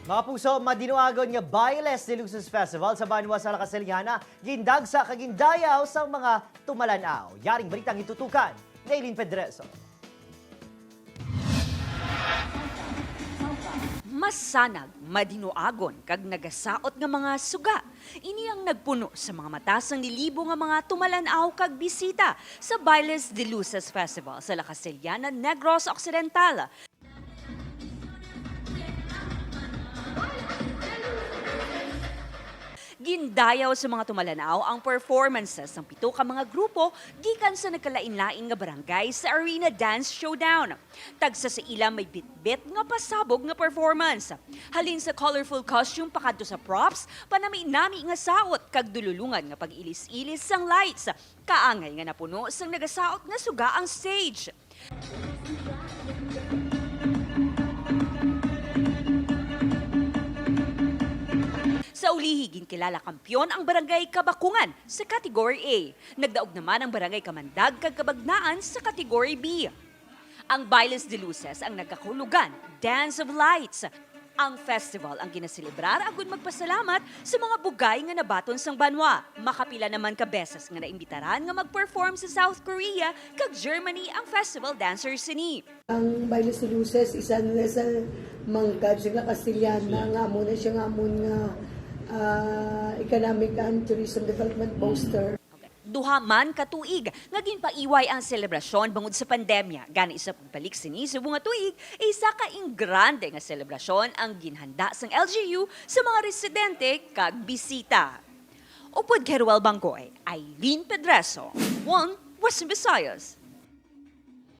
Mga puso, madinuagon nga Bailes de Luces Festival sa Banwa sa Lacaseliana, gindag sa kagindayaw sa mga tumalanaw. Yaring balitang itutukan, Nailin Pedreso. Masanag, madinuagon, kag nagasaot nga mga suga. Ini ang nagpuno sa mga mata sang nilibo nga mga tumalanaw kag bisita sa Bailes de Luces Festival sa Lacaseliana, Negros Occidental. Gindayaw sa mga tumalanaw ang performances ng 7 ka mga grupo gikan sa nagkalain-lain nga barangay sa Arena Dance Showdown. Tagsa sa ila may bit-bit nga pasabog nga performance. Halin sa colorful costume pakadto sa props, panami-nami nga saot kag dululungan nga pag-ilis-ilis sang lights. Kaangay nga napuno sang nagasaot nga suga ang stage. Sa ulihigin kilala kampyon ang Barangay Kabakungan sa Category A. Nagdaog naman ang Barangay Kamandag kag Kabagnaan sa Category B. Ang Bailes de Luces ang nagkakulugan, Dance of Lights. Ang festival ang ginaselebrar agud magpasalamat sa mga bugay nga nabaton sang banwa. Makapila naman ka beses nga naimbitaran nga mag-perform sa South Korea kag Germany ang festival dancers sini. Ang Bailes de Luces isa na sa mangkad siya nga Castellana nga amo na siya nga amon nga Economic and Tourism Development Booster. Duha man ka tuig nga ginpaiway ang selebrasyon bangod sa pandemya. Gani isa pagbalik sini sa bunga tuig, isa ka grande nga selebrasyon ang ginhanda sang LGU sa mga residente kag bisita. Upod Keruel Banggoy, Aileen Pedreso, One Western Visayas.